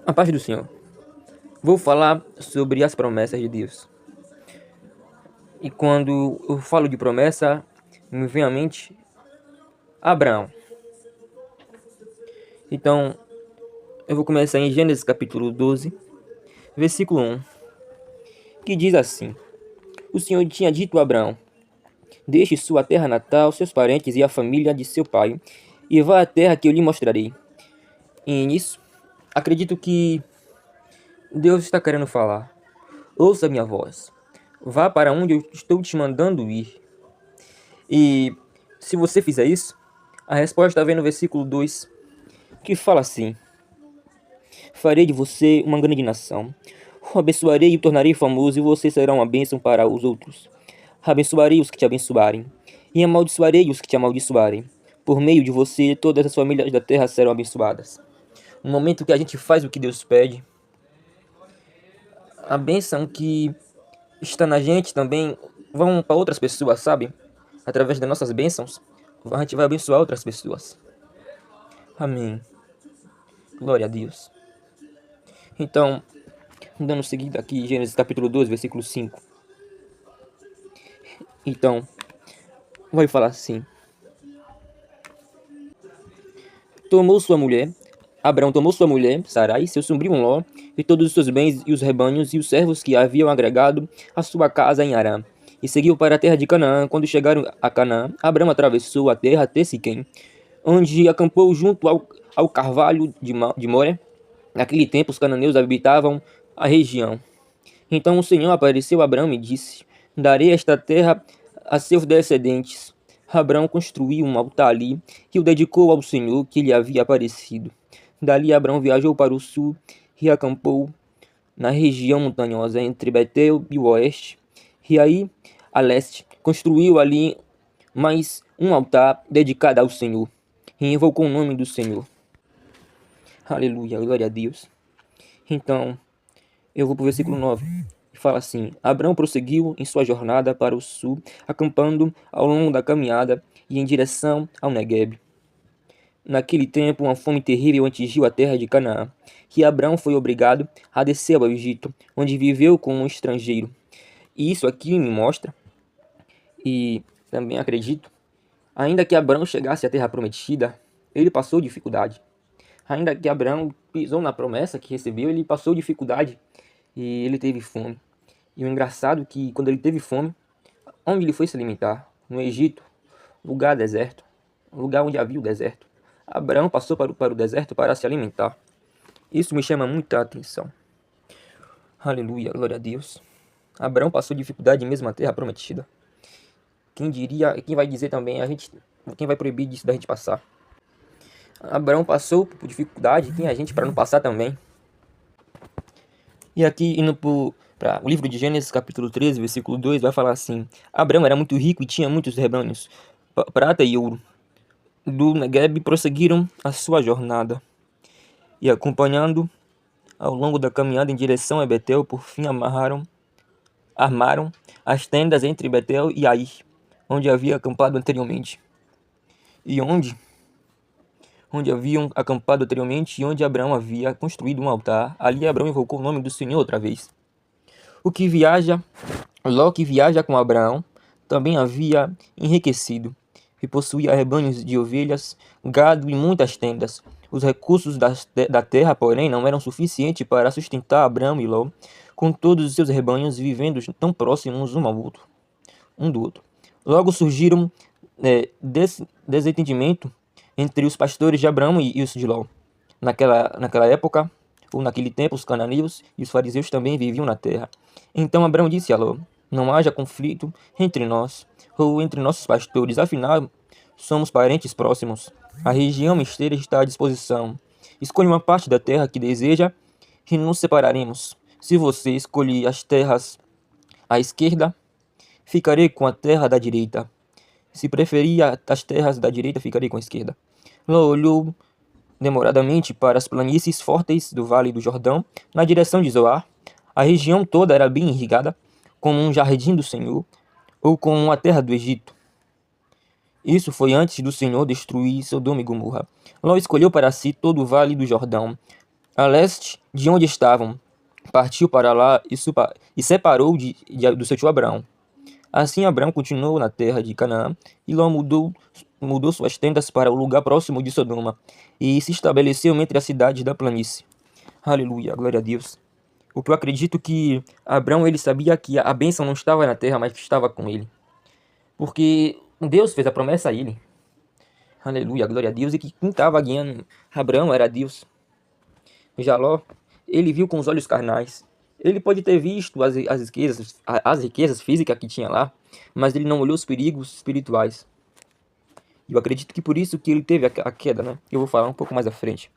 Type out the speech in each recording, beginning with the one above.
A paz do Senhor. Vou falar sobre as promessas de Deus. E quando eu falo de promessa, me vem à mente Abraão. Então, eu vou começar em Gênesis capítulo 12, versículo 1, que diz assim: O Senhor tinha dito a Abraão: Deixe sua terra natal, seus parentes e a família de seu pai, e vá à terra que eu lhe mostrarei. E nisso, acredito que Deus está querendo falar: Ouça minha voz. Vá para onde eu estou te mandando ir. E se você fizer isso, a resposta vem no versículo 2, que fala assim: Farei de você uma grande nação. O abençoarei e o tornarei famoso, e você será uma bênção para os outros. Abençoarei os que te abençoarem, e amaldiçoarei os que te amaldiçoarem. Por meio de você, todas as famílias da terra serão abençoadas. No momento que a gente faz o que Deus pede, a bênção que está na gente também vão para outras pessoas, sabe? Através das nossas bênçãos, a gente vai abençoar outras pessoas. Amém. Glória a Deus. Então, dando seguida aqui, Gênesis capítulo 12, versículo 5. Então, vai falar assim: Tomou sua mulher, Abraão tomou sua mulher, Sarai, seu sobrinho Ló, e todos os seus bens e os rebanhos e os servos que haviam agregado à sua casa em Arã, e seguiu para a terra de Canaã. Quando chegaram a Canaã, Abraão atravessou a terra até Siquém, onde acampou junto ao carvalho de Moré. Naquele tempo, os cananeus habitavam a região. Então o Senhor apareceu a Abraão e disse: Darei esta terra a seus descendentes. Abraão construiu um altar ali e o dedicou ao Senhor que lhe havia aparecido. Dali Abraão viajou para o sul e acampou na região montanhosa entre Betel e o oeste. E aí, a leste, construiu ali mais um altar dedicado ao Senhor e invocou o nome do Senhor. Aleluia, glória a Deus. Então, eu vou para o versículo 9, que fala assim: Abraão prosseguiu em sua jornada para o sul, acampando ao longo da caminhada e em direção ao Neguebe. Naquele tempo, uma fome terrível atingiu a terra de Canaã, e Abraão foi obrigado a descer ao Egito, onde viveu como um estrangeiro. E isso aqui me mostra, e também acredito, ainda que Abraão chegasse à terra prometida, ele passou dificuldade. Ainda que Abraão pisou na promessa que recebeu, ele passou dificuldade e ele teve fome. E o engraçado é que quando ele teve fome, onde ele foi se alimentar? No Egito, lugar deserto, lugar onde havia o deserto. Abraão passou para o deserto para se alimentar. Isso me chama muita atenção. Aleluia, glória a Deus. Abraão passou dificuldade mesmo na terra prometida. Quem diria, quem vai dizer também, quem vai proibir disso da gente passar? Abraão passou por dificuldade, quem é a gente para não passar também? E aqui, indo para o livro de Gênesis, capítulo 13, versículo 2, vai falar assim: Abraão era muito rico e tinha muitos rebanhos, prata e ouro. Do Negueb prosseguiram a sua jornada, e acompanhando ao longo da caminhada em direção a Betel, por fim armaram as tendas entre Betel e Ai, onde havia acampado anteriormente. E onde haviam acampado anteriormente e onde Abraão havia construído um altar, ali Abraão invocou o nome do Senhor outra vez. Ló que viaja com Abraão, também havia enriquecido, e possuía rebanhos de ovelhas, gado e muitas tendas. Os recursos da terra, porém, não eram suficientes para sustentar Abraão e Ló, com todos os seus rebanhos vivendo tão próximos um do outro. Logo surgiram desentendimento entre os pastores de Abraão e os de Ló. Naquela época, ou naquele tempo, os cananeus e os fariseus também viviam na terra. Então Abraão disse a Ló: Não haja conflito entre nós ou entre nossos pastores, afinal, somos parentes próximos. A região inteira está à disposição. Escolha uma parte da terra que deseja e nos separaremos. Se você escolher as terras à esquerda, ficarei com a terra da direita. Se preferir as terras da direita, ficarei com a esquerda. Ló olhou demoradamente para as planícies férteis do Vale do Jordão, na direção de Zoar. A região toda era bem irrigada, como um jardim do Senhor, ou como a terra do Egito. Isso foi antes do Senhor destruir Sodoma e Gomorra. Ló escolheu para si todo o Vale do Jordão, a leste de onde estavam, partiu para lá e separou do seu tio Abraão. Assim Abraão continuou na terra de Canaã, e Ló mudou suas tendas para o lugar próximo de Sodoma, e se estabeleceu entre as cidades da planície. Aleluia, glória a Deus. O que eu acredito que Abraão ele sabia que a bênção não estava na terra, mas que estava com ele. Porque Deus fez a promessa a ele. Aleluia, glória a Deus. E que quem estava guiando Abraão era Deus. Já Ló, ele viu com os olhos carnais. Ele pode ter visto as riquezas físicas que tinha lá, mas ele não olhou os perigos espirituais. E eu acredito que por isso que ele teve a queda, né? Eu vou falar um pouco mais à frente.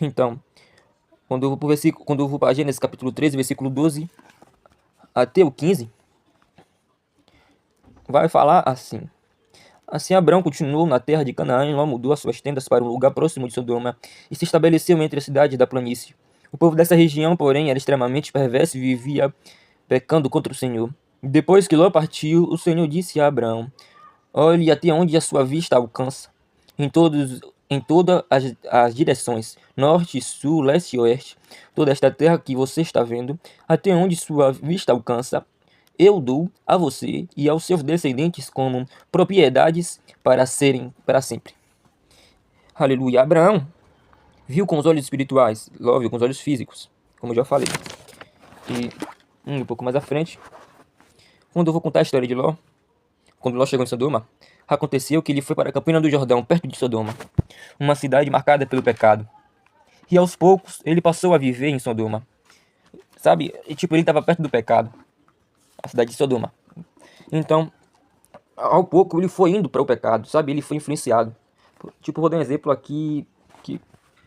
Então, quando eu vou para Gênesis capítulo 13, versículo 12 até o 15, vai falar assim. Assim Abrão continuou na terra de Canaã e Ló mudou as suas tendas para um lugar próximo de Sodoma e se estabeleceu entre as cidades da planície. O povo dessa região, porém, era extremamente perverso e vivia pecando contra o Senhor. Depois que Ló partiu, o Senhor disse a Abraão: Olhe até onde a sua vista alcança, em todas as direções, norte, sul, leste e oeste, toda esta terra que você está vendo, até onde sua vista alcança, eu dou a você e aos seus descendentes como propriedades para serem para sempre. Aleluia. Abraão viu com os olhos espirituais, Ló viu com os olhos físicos, como eu já falei. E um pouco mais à frente, quando eu vou contar a história de Ló, quando Ló chegou em Sodoma, aconteceu que ele foi para a Campina do Jordão, perto de Sodoma, uma cidade marcada pelo pecado. E aos poucos ele passou a viver em Sodoma. Sabe? E, tipo, ele estava perto do pecado, a cidade de Sodoma. Então, ao pouco ele foi indo para o pecado, sabe? Ele foi influenciado. Tipo, vou dar um exemplo aqui que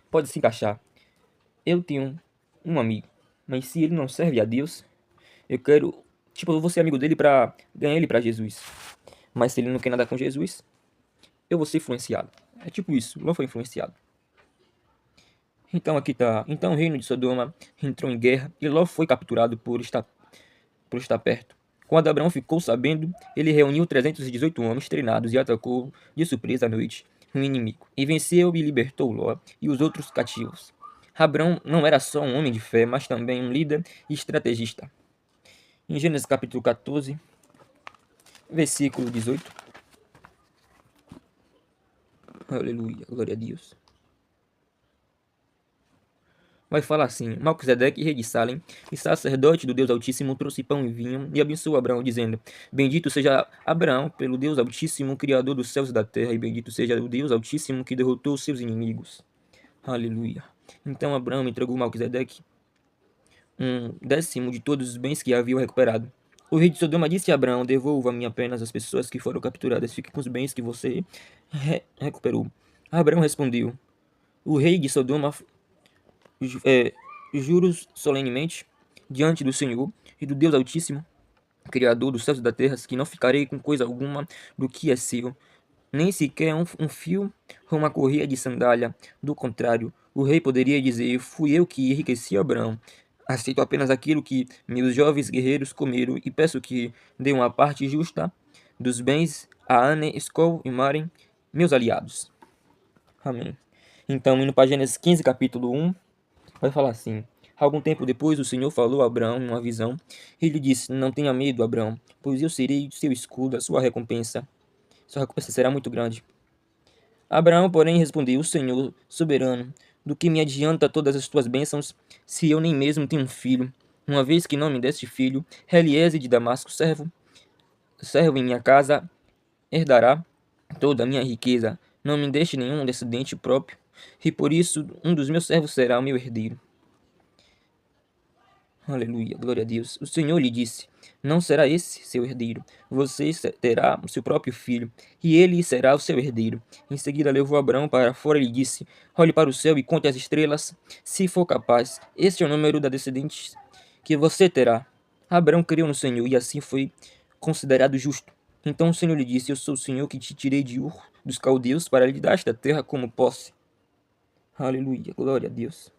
pode se encaixar. Eu tenho um amigo, mas se ele não serve a Deus, eu quero, tipo, eu vou ser amigo dele para ganhar ele para Jesus. Mas se ele não quer nada com Jesus, eu vou ser influenciado. É tipo isso, Ló foi influenciado. Então aqui tá. Então o reino de Sodoma entrou em guerra e Ló foi capturado por estar perto. Quando Abraão ficou sabendo, ele reuniu 318 homens treinados e atacou de surpresa à noite o inimigo, e venceu e libertou Ló e os outros cativos. Abraão não era só um homem de fé, mas também um líder e estrategista. Em Gênesis capítulo 14, versículo 18. Aleluia, glória a Deus. Vai falar assim: Malquisedeque, rei de Salem, e sacerdote do Deus Altíssimo, trouxe pão e vinho e abençoou Abraão, dizendo: Bendito seja Abraão pelo Deus Altíssimo, Criador dos céus e da terra, e bendito seja o Deus Altíssimo que derrotou os seus inimigos. Aleluia. Então Abraão entregou Malquisedeque um décimo de todos os bens que haviam recuperado. O rei de Sodoma disse a Abraão: Devolva-me apenas as pessoas que foram capturadas, fique com os bens que você recuperou. Abraão respondeu: O rei de Sodoma juros solenemente diante do Senhor e do Deus Altíssimo, Criador dos céus e da terra, que não ficarei com coisa alguma do que é seu, nem sequer um fio ou uma correia de sandália. Do contrário, o rei poderia dizer: Fui eu que enriqueci Abraão. Aceito apenas aquilo que meus jovens guerreiros comeram e peço que dê uma parte justa dos bens a Ane, Escol e Maren, meus aliados. Amém. Então, indo para Gênesis 15, capítulo 1, vai falar assim: Algum tempo depois, o Senhor falou a Abraão numa visão. Ele disse: Não tenha medo, Abraão, pois eu serei seu escudo, a sua recompensa. Sua recompensa será muito grande. Abraão, porém, respondeu: Senhor soberano, do que me adianta todas as tuas bênçãos, se eu nem mesmo tenho um filho? Uma vez que não me deste filho, Eliezer de Damasco, servo em minha casa, herdará toda a minha riqueza. Não me deixe nenhum descendente próprio, e por isso um dos meus servos será o meu herdeiro. Aleluia, glória a Deus. O Senhor lhe disse: Não será esse seu herdeiro. Você terá o seu próprio filho, e ele será o seu herdeiro. Em seguida levou Abraão para fora e lhe disse: Olhe para o céu e conte as estrelas, se for capaz. Este é o número da descendentes que você terá. Abraão creu no Senhor e assim foi considerado justo. Então o Senhor lhe disse: Eu sou o Senhor que te tirei de Ur dos caldeus para lhe dar esta terra como posse. Aleluia, glória a Deus.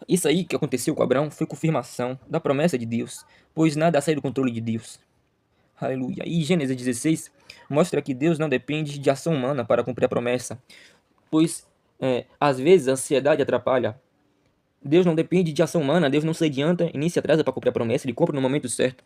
Isso aí que aconteceu com Abraão foi confirmação da promessa de Deus, pois nada sai do controle de Deus. Aleluia. E Gênesis 16 mostra que Deus não depende de ação humana para cumprir a promessa, pois às vezes a ansiedade atrapalha Deus não depende de ação humana, Deus não se adianta e nem se atrasa para cumprir a promessa, ele cumpre no momento certo.